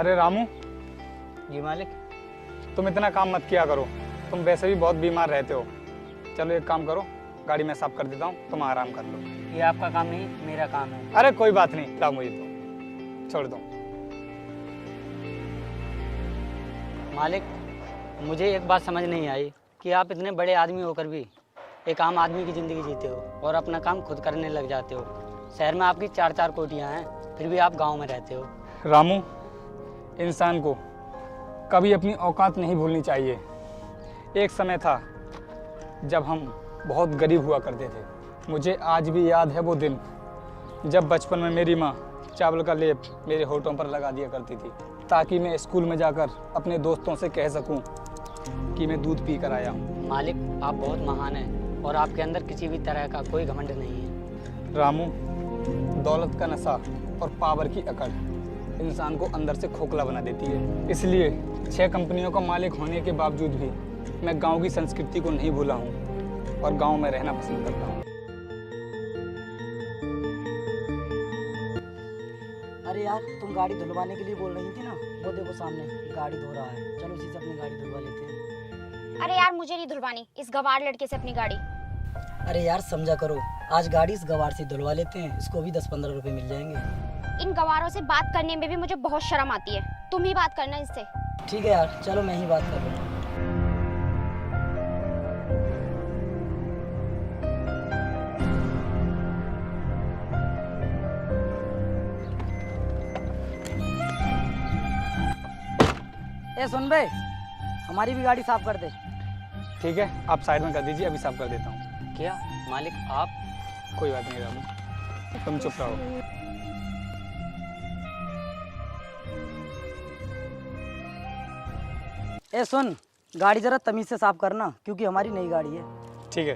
अरे रामू, जी मालिक। तुम इतना काम मत किया करो, तुम वैसे भी बहुत बीमार रहते हो। चलो एक काम करो, गाड़ी मैं साफ कर देता हूँ, तुम आराम कर लो। ये आपका काम नहीं, मेरा काम है। अरे कोई बात नहीं, लाओ मुझे तो छोड़ दो। मालिक, मुझे एक बात समझ नहीं आई कि आप इतने बड़े आदमी होकर भी एक आम आदमी की ज़िंदगी जीते हो और अपना काम खुद करने लग जाते हो। शहर में आपकी 4-4 कोठियाँ हैं, फिर भी आप गांव में रहते हो। रामू, इंसान को कभी अपनी औकात नहीं भूलनी चाहिए। एक समय था जब हम बहुत गरीब हुआ करते थे। मुझे आज भी याद है वो दिन जब बचपन में मेरी माँ चावल का लेप मेरे होठों पर लगा दिया करती थी, ताकि मैं स्कूल में जाकर अपने दोस्तों से कह सकूं कि मैं दूध पी कर आया हूँ। मालिक, आप बहुत महान हैं और आपके अंदर किसी भी तरह का कोई घमंड नहीं है। रामू, दौलत का नशा और पावर की अकड़ इंसान को अंदर से खोखला बना देती है। इसलिए 6 कंपनियों का मालिक होने के बावजूद भी मैं गांव की संस्कृति को नहीं भूला हूं और गांव में रहना पसंद करता हूं। अरे यार, तुम गाड़ी धुलवाने के लिए बोल रही थी ना, वो देखो सामने गाड़ी धो रहा है। चलो उसी से अपनी गाड़ी धुलवा लेते हैं। अरे यार, मुझे नहीं धुलवानी इस गवार लड़के से अपनी गाड़ी। अरे यार समझा करो, आज गाड़ी इस गवार से धुलवा लेते हैं, इसको भी 10-15 रुपए मिल जाएंगे। इन गवारों से बात करने में भी मुझे बहुत शर्म आती है। तुम ही बात करना इससे। ठीक है यार, चलो मैं ही बात कर रहा हूँ। ए सुन बे, हमारी भी गाड़ी साफ कर दे। ठीक है, आप साइड में कर दीजिए, अभी साफ कर देता हूँ। क्या मालिक, आप? कोई बात नहीं रामू, तुम चुप रहो। ए सुन, गाड़ी जरा तमीज से साफ करना, क्योंकि हमारी नई गाड़ी है। ठीक है।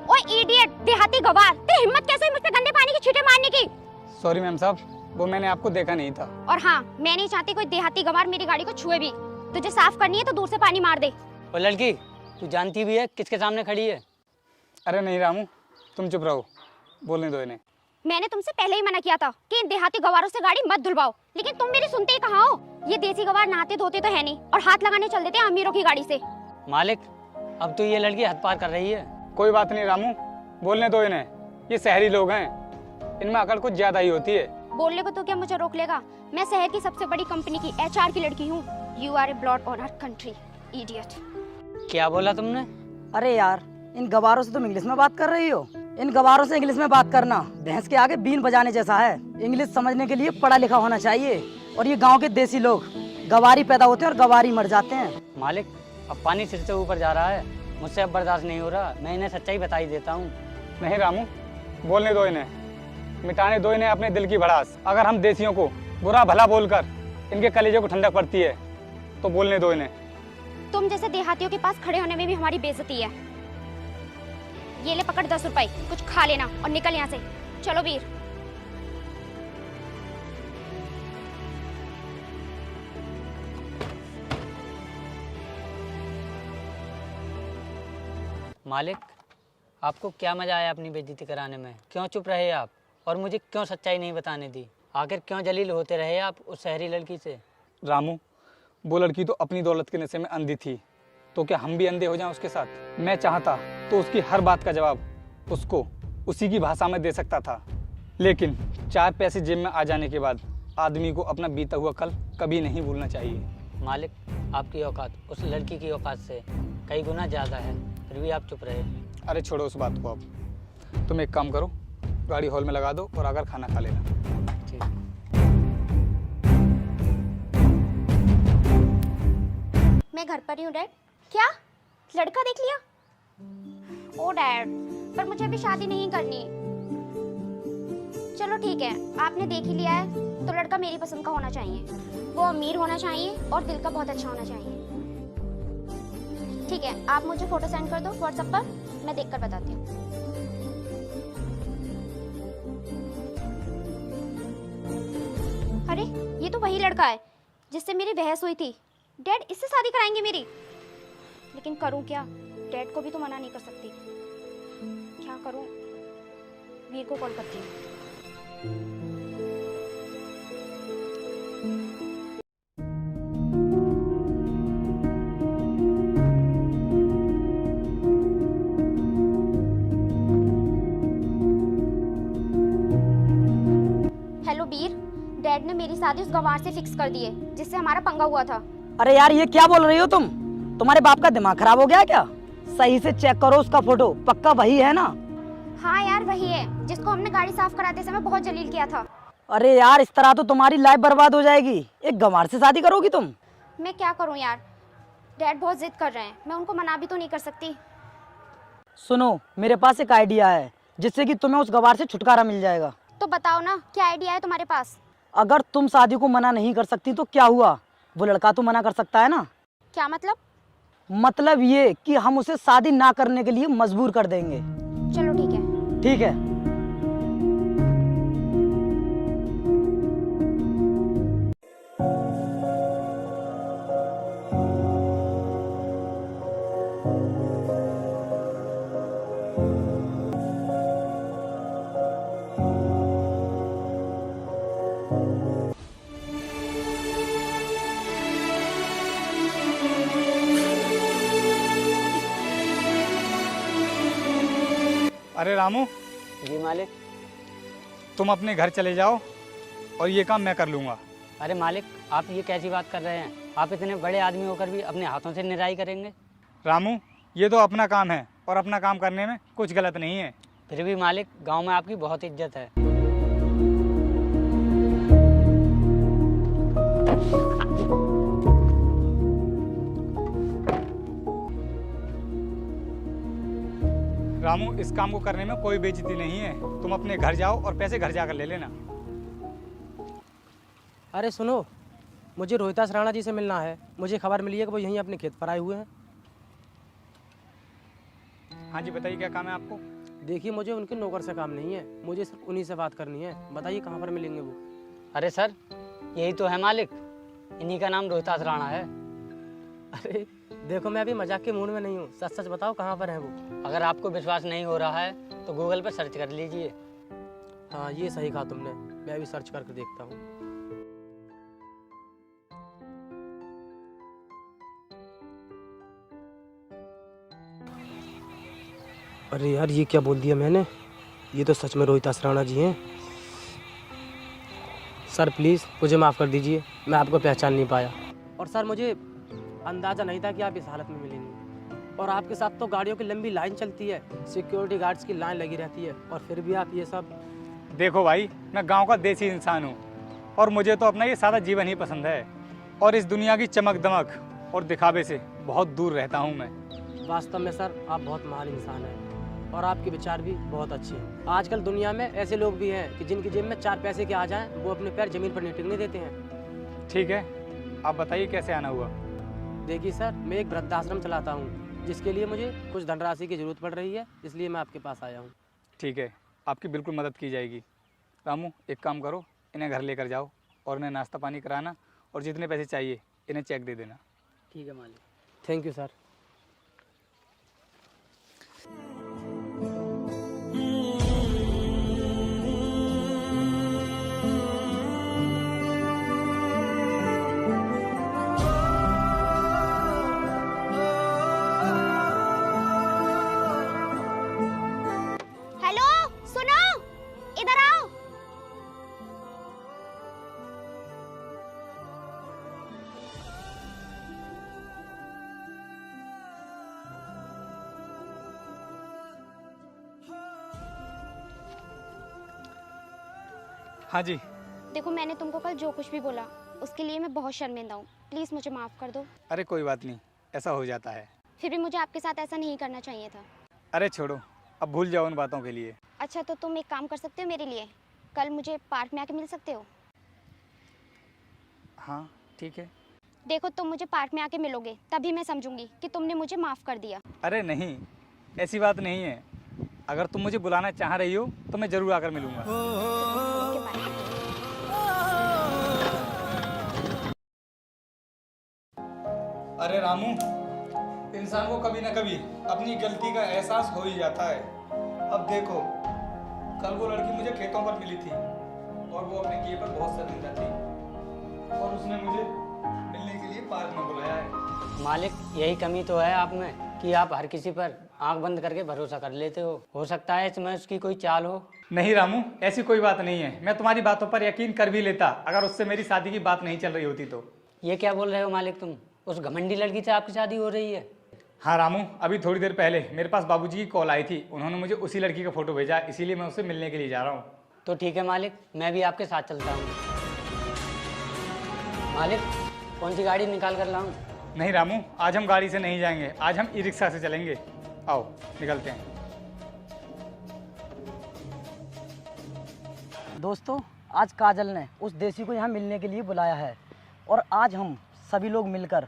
ओए इडियट, देहाती गवार, तेरी हिम्मत कैसे हुई मुझ पे गंदे पानी की छींटे मारने की? सॉरी मैम साहब, वो मैंने आपको देखा नहीं था। और हाँ, मैं नहीं चाहती कोई देहाती गवार मेरी गाड़ी को छुए भी। तुझे साफ करनी है तो दूर से पानी मार दे। वो लड़की, तू जानती भी है किसके सामने खड़ी है? अरे नहीं रामू, तुम चुप रहो, बोलने दो इन्हें। मैंने तुमसे पहले ही मना किया था कि इन देहाती गवारों से गाड़ी मत धुलवाओ, लेकिन तुम मेरी सुनते ही कहाँ हो। ये देसी गवार नहाते धोते तो है नहीं और हाथ लगाने चल देते हैं अमीरों की गाड़ी से। मालिक, अब तो ये लड़की हद पार कर रही है। कोई बात नहीं रामू, बोलने दो इन्हें, ये शहरी लोग हैं, इनमें अकड़ कुछ ज्यादा ही होती है। बोलने को तो क्या मुझे रोक लेगा? मैं शहर की सबसे बड़ी कंपनी की HR की लड़की हूँ। You are a blot on our country, idiot. क्या बोला तुमने? अरे यार, इन गवारों से तुम इंग्लिश में बात कर रही हो। इन गवारों से इंग्लिश में बात करना भैंस के आगे बीन बजाने जैसा है। इंग्लिश समझने के लिए पढ़ा लिखा होना चाहिए। और ये गांव के देसी लोग गवारी पैदा होते हैं और गवारी मर जाते हैं। मालिक, अब पानी सिर से ऊपर जा रहा है, मुझसे अब बर्दाश्त नहीं हो रहा। मैं इन्हें सच्चाई बता ही देता हूँ। नहीं रामू, बोलने दो इन्हें, मिटाने दो इन्हें अपने दिल की भड़ास। अगर हम देसियों को बुरा भला बोलकर इनके कलेजे को ठंडक पड़ती है तो बोलने दो इन्हें। तुम जैसे देहातियों के पास खड़े होने में भी हमारी बेइज्जती है। ये ले पकड़ 10 रुपए, कुछ खा लेना और निकल यहाँ से। चलो वीर। मालिक, आपको क्या मजा आया अपनी बेइज्जती कराने में? क्यों चुप रहे आप और मुझे क्यों सच्चाई नहीं बताने दी? आखिर क्यों जलील होते रहे आप उस शहरी लड़की से? रामू, वो लड़की तो अपनी दौलत के नशे में अंधी थी, तो क्या हम भी अंधे हो जाएं उसके साथ? मैं चाहता तो उसकी हर बात का जवाब उसको उसी की भाषा में दे सकता था, लेकिन 4 पैसे जेब में आ जाने के बाद आदमी को अपना बीता हुआ कल कभी नहीं भूलना चाहिए। मालिक, आपकी औकात उस लड़की की औकात से कई गुना ज़्यादा है, फिर भी आप चुप रहे। अरे छोड़ो उस बात को, अब तुम एक काम करो, गाड़ी हॉल में लगा दो और आकर खाना खा लेना। ठीक। मैं घर पर ही हूँ डैड। क्या लड़का देख लिया? ओ डैड, पर मुझे अभी शादी नहीं करनी। चलो ठीक है, आपने देख ही लिया है तो लड़का मेरी पसंद का होना चाहिए। वो अमीर होना चाहिए और दिल का बहुत अच्छा होना चाहिए। ठीक है, आप मुझे फोटो सेंड कर दो व्हाट्सएप पर, मैं देखकर बताती हूँ। अरे ये तो वही लड़का है जिससे मेरी बहस हुई थी। डैड इससे शादी कराएंगे मेरी, लेकिन करूं क्या? डैड को भी तो मना नहीं कर सकती। क्या करूं? वीर को कॉल करती हूँ। हेलो वीर, डैड ने मेरी शादी उस गंवार से फिक्स कर दी है जिससे हमारा पंगा हुआ था। अरे यार ये क्या बोल रही हो तुम? तुम्हारे बाप का दिमाग खराब हो गया क्या? सही से चेक करो उसका फोटो, पक्का वही है ना? हाँ यार वही है जिसको हमने गाड़ी साफ कराते समय बहुत जलील किया था। अरे यार इस तरह तो तुम्हारी लाइफ बर्बाद हो जाएगी। एक गंवार से शादी करोगी तुम? मैं क्या करूँ यार, डैड बहुत जिद कर रहे हैं, मैं उनको मना भी तो नहीं कर सकती। सुनो, मेरे पास एक आइडिया है जिससे कि तुम्हें उस गंवार से छुटकारा मिल जाएगा। तो बताओ ना, क्या आइडिया है तुम्हारे पास? अगर तुम शादी को मना नहीं कर सकती तो क्या हुआ, वो लड़का तो मना कर सकता है ना। क्या मतलब? मतलब ये कि हम उसे शादी ना करने के लिए मजबूर कर देंगे। चलो ठीक है। ठीक है। अरे रामू, जी मालिक। तुम अपने घर चले जाओ और ये काम मैं कर लूँगा। अरे मालिक, आप ये कैसी बात कर रहे हैं? आप इतने बड़े आदमी होकर भी अपने हाथों से निराई करेंगे? रामू, ये तो अपना काम है और अपना काम करने में कुछ गलत नहीं है। फिर भी मालिक, गांव में आपकी बहुत इज्जत है। रामू, इस काम को करने में कोई बेइज्जती नहीं है। तुम अपने घर जाओ और पैसे घर जाकर ले लेना। अरे सुनो, मुझे रोहितास राणा जी से मिलना है। मुझे खबर मिली है कि वो यहीं अपने खेत पर आए हुए हैं। हाँ जी, बताइए क्या काम है आपको? देखिए, मुझे उनके नौकर से काम नहीं है, मुझे सिर्फ उन्हीं से बात करनी है। बताइए कहाँ पर मिलेंगे वो? अरे सर, यही तो है मालिक, इन्हीं का नाम रोहितास राणा है। अरे देखो, मैं अभी मजाक के मूड में नहीं हूँ, सच सच बताओ कहाँ पर हैं वो? अगर आपको विश्वास नहीं हो रहा है तो गूगल पर सर्च कर लीजिए। हाँ, ये सही कहा तुमने, मैं अभी सर्च करके देखता हूँ। अरे यार, ये क्या बोल दिया मैंने? ये तो सच में रोहितास राणा जी हैं। सर प्लीज़ मुझे माफ़ कर दीजिए, मैं आपको पहचान नहीं पाया। और सर, मुझे अंदाज़ा नहीं था कि आप इस हालत में मिलेंगे। और आपके साथ तो गाड़ियों की लंबी लाइन चलती है, सिक्योरिटी गार्ड्स की लाइन लगी रहती है, और फिर भी आप ये सब। देखो भाई, मैं गांव का देसी इंसान हूँ और मुझे तो अपना ये सादा जीवन ही पसंद है और इस दुनिया की चमक दमक और दिखावे से बहुत दूर रहता हूँ मैं। वास्तव में सर, आप बहुत महान इंसान हैं और आपके विचार भी बहुत अच्छे हैं। आजकल दुनिया में ऐसे लोग भी हैं कि जिनकी जेब में 4 पैसे के आ जाएं, वो अपने पैर जमीन पर नहीं टिकने देते हैं। ठीक है, आप बताइए कैसे आना हुआ? देखिए सर, मैं एक वृद्धाश्रम चलाता हूँ, जिसके लिए मुझे कुछ धनराशि की ज़रूरत पड़ रही है, इसलिए मैं आपके पास आया हूँ। ठीक है, आपकी बिल्कुल मदद की जाएगी। रामू, एक काम करो, इन्हें घर लेकर जाओ और इन्हें नाश्ता पानी कराना और जितने पैसे चाहिए इन्हें चेक दे देना। ठीक है मालिक। Thank you sir. हेलो, सुनो, इधर आओ। हाँ जी। देखो, मैंने तुमको कल जो कुछ भी बोला उसके लिए मैं बहुत शर्मिंदा हूँ, प्लीज़ मुझे माफ़ कर दो। अरे कोई बात नहीं, ऐसा हो जाता है। फिर भी मुझे आपके साथ ऐसा नहीं करना चाहिए था। अरे छोड़ो, अब भूल जाओ उन बातों के लिए। अच्छा, तो तुम एक काम कर सकते हो मेरे लिए, कल मुझे पार्क में आके मिल सकते हो? हाँ ठीक है। देखो, तुम मुझे पार्क में आके मिलोगे तभी मैं समझूंगी कि तुमने मुझे माफ़ कर दिया। अरे नहीं, ऐसी बात नहीं है। अगर तुम मुझे बुलाना चाह रही हो तो मैं ज़रूर आकर मिलूँगा। Okay, bye. अरे रामू, इंसान को कभी ना कभी अपनी गलती का एहसास हो ही जाता है। अब देखो, कल वो लड़की मुझे खेतों पर मिली थी और वो अपने किए पर बहुत शर्मिंदा थी और उसने मुझे मिलने के लिए पार्क में बुलाया है। मालिक, यही कमी तो है आप में कि आप हर किसी पर आंख बंद करके भरोसा कर लेते हो सकता है इसमें उसकी कोई चाल हो। नहीं रामू, ऐसी कोई बात नहीं है। मैं तुम्हारी बातों पर यकीन कर भी लेता अगर उससे मेरी शादी की बात नहीं चल रही होती तो। ये क्या बोल रहे हो मालिक तुम? उस घमंडी लड़की से आपकी शादी हो रही है? हाँ रामू, अभी थोड़ी देर पहले मेरे पास बाबूजी की कॉल आई थी। उन्होंने मुझे उसी लड़की का फोटो भेजा, इसीलिए मैं उससे मिलने के लिए जा रहा हूँ। तो ठीक है मालिक, मैं भी आपके साथ चलता हूँ। मालिक, कौन सी गाड़ी निकाल कर लाऊं? नहीं रामू, आज हम गाड़ी से नहीं जाएंगे, आज हम ई रिक्शा से चलेंगे। आओ निकलते हैं। दोस्तों, आज काजल ने उस देसी को यहाँ मिलने के लिए बुलाया है और आज हम सभी लोग मिलकर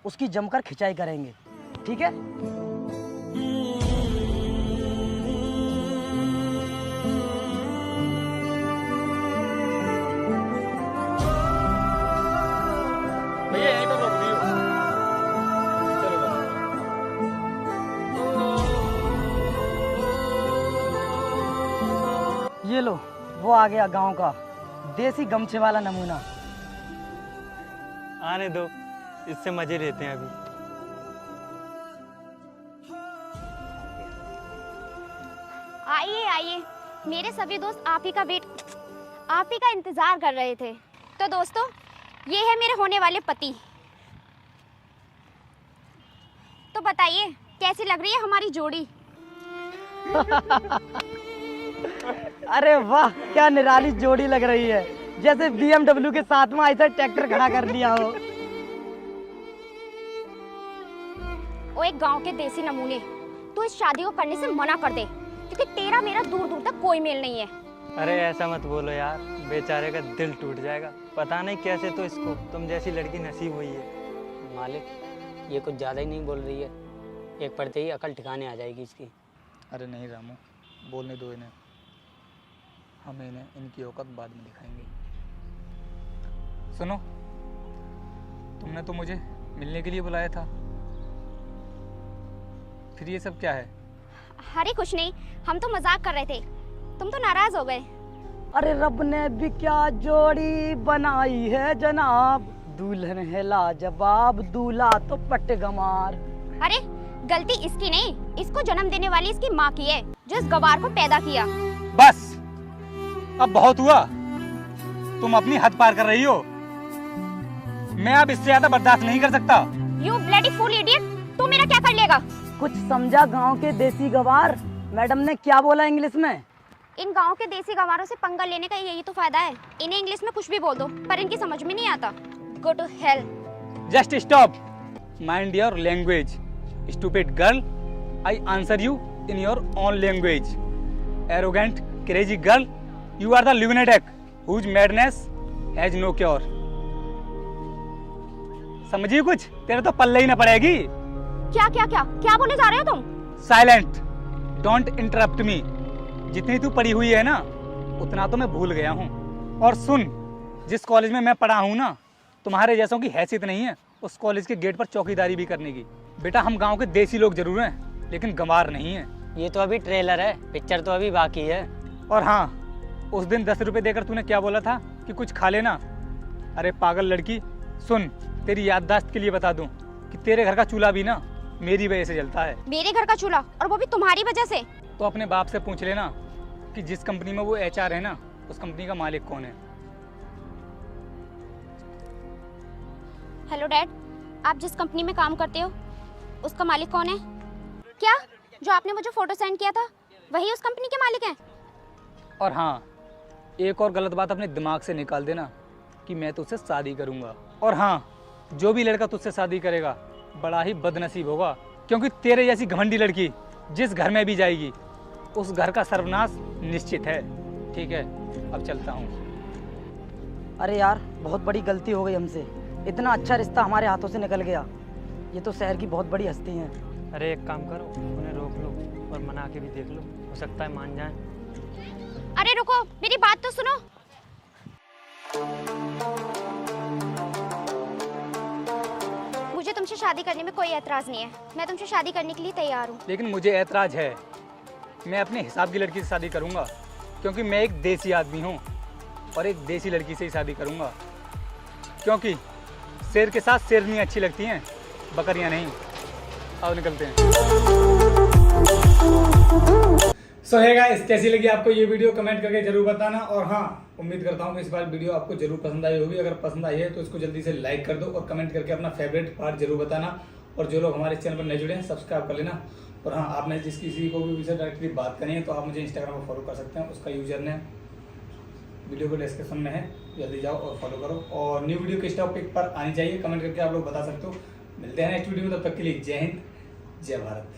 उसकी जमकर खिंचाई करेंगे, ठीक है? भैया यहीं पर रोक दियो। चलो ये लो, वो आ गया गांव का देसी गमछे वाला नमूना। आने दो, इससे मजे लेते हैं अभी। आइए आइए, मेरे सभी दोस्त आप ही का इंतजार कर रहे थे। तो दोस्तों, ये है मेरे होने वाले पति। तो बताइए कैसी लग रही है हमारी जोड़ी? अरे वाह, क्या निराली जोड़ी लग रही है, जैसे BMW के साथ में ऐसा ट्रैक्टर खड़ा कर लिया हो। ओ एक गांव के देसी नमूने, तू इस शादी को करने से मना कर दे, क्योंकि तेरा मेरा दूर दूर तक कोई मेल नहीं है। अरे ऐसा मत बोलो यार, बेचारे का दिल टूट जाएगा। पता नहीं कैसे तो इसको तुम जैसी लड़की नसीब हुई है। मालिक, ये कुछ ज़्यादा ही नहीं बोल रही है। एक पढ़ते ही अकल ठिकाने आ जाएगी इसकी। अरे नहीं रामू, बोलने दो इन्हें, हम इन्हें इनकी औकात बाद में दिखाएंगे। सुनो, तुमने तो मुझे मिलने के लिए बुलाया था, फिर ये सब क्या है? अरे कुछ नहीं, हम तो मजाक कर रहे थे, तुम तो नाराज हो गए। अरे रब ने भी क्या जोड़ी बनाई है जनाब, दुल्हन है लाजवाब, दूल्हा तो पट्टगमार। अरे गलती इसकी नहीं, इसको जन्म देने वाली इसकी माँ की है, जो इस गवार को पैदा किया। बस, अब बहुत हुआ। तुम अपनी हद पार कर रही हो। मैं अब इससे ज्यादा बर्दाश्त नहीं कर सकता। यू ब्लडी फूल इडियट, तू मेरा क्या कर लेगा? कुछ समझा गांव के देसी गवार? मैडम ने क्या बोला इंग्लिश में? इन गांव के देसी गवारों से पंगा लेने का यही तो फायदा है। इन्हें इंग्लिश में कुछ भी बोल दो, पर इनकी समझ में नहीं आता। Go to hell. Just stop, mind your language, stupid girl. I answer you in your own language. Arrogant crazy girl, you are the lunatic whose madness has no cure। समझिए कुछ? तेरे तो पल्ले ही ना पड़ेगी। क्या क्या क्या क्या बोले जा रहे हो तुम? साइलेंट, डोंट इंटरप्ट मी। जितनी तू पढ़ी हुई है ना, उतना तो मैं भूल गया हूँ। और सुन, जिस कॉलेज में मैं पढ़ा हूँ ना, तुम्हारे जैसों की हैसियत नहीं है उस कॉलेज के गेट पर चौकीदारी भी करने की। बेटा, हम गांव के देसी लोग जरूर हैं, लेकिन गंवार नहीं है। ये तो अभी ट्रेलर है, पिक्चर तो अभी बाकी है। और हाँ, उस दिन 10 रुपए देकर तूने क्या बोला था कि कुछ खा लेना। अरे पागल लड़की, सुन, तेरी याददाश्त के लिए बता दूं कि तेरे घर का चूल्हा भी ना मेरी वजह से जलता है। मेरे घर का चूल्हा, और वो भी तुम्हारी वजह से? तो अपने बाप से पूछ लेना कि जिस कंपनी में वो HR है ना, उस कंपनी का मालिक कौन है। हेलो डैड, आप जिस कंपनी में काम करते हो उसका मालिक कौन है? क्या जो आपने मुझे फोटो सेंड किया था वही उस कंपनी के मालिक हैं? और हाँ, एक और गलत बात अपने दिमाग से निकाल देना कि मैं तुझसे शादी करूंगा। और हाँ, जो भी लड़का तुझसे शादी करेगा बड़ा ही बदनसीब होगा, क्योंकि तेरे जैसी घमंडी लड़की जिस घर में भी जाएगी उस घर का सर्वनाश निश्चित है। ठीक है, अब चलता हूँ। अरे यार, बहुत बड़ी गलती हो गई हमसे। इतना अच्छा रिश्ता हमारे हाथों से निकल गया। ये तो शहर की बहुत बड़ी हस्ती हैं। अरे एक काम करो, उन्हें रोक लो और मना के भी देख लो, हो सकता है मान जाएं। अरे रुको, मेरी बात तो सुनो। मुझे तुमसे शादी करने में कोई एतराज नहीं है, मैं तुमसे शादी करने के लिए तैयार हूँ। लेकिन मुझे ऐतराज है। मैं अपने हिसाब की लड़की से शादी करूंगा। क्योंकि मैं एक देसी आदमी हूँ और एक देसी लड़की से ही शादी करूँगा, क्योंकि शेर के साथ शेरनी अच्छी लगती हैं, बकरियाँ नहीं। आओ निकलते हैं। सो है गाइस, कैसी लगी आपको ये वीडियो कमेंट करके जरूर बताना। और हाँ, उम्मीद करता हूँ कि इस बार वीडियो आपको जरूर पसंद आई होगी। अगर पसंद आई है तो इसको जल्दी से लाइक कर दो और कमेंट करके अपना फेवरेट पार्ट जरूर बताना। और जो लोग हमारे चैनल पर नए जुड़े हैं सब्सक्राइब कर लेना। और हाँ, आपने जिस किसी को भी विषय डायरेक्टली बात करनी है तो आप मुझे इंस्टाग्राम पर फॉलो कर सकते हैं। उसका यूजर नेम वीडियो को डिस्क्रिप्शन में है, जल्दी जाओ और फॉलो करो। और न्यू वीडियो किस टॉपिक पर आनी चाहिए कमेंट करके आप लोग बता सकते हो। मिलते हैं नेक्स्ट वीडियो में, तब तक के लिए जय हिंद, जय भारत।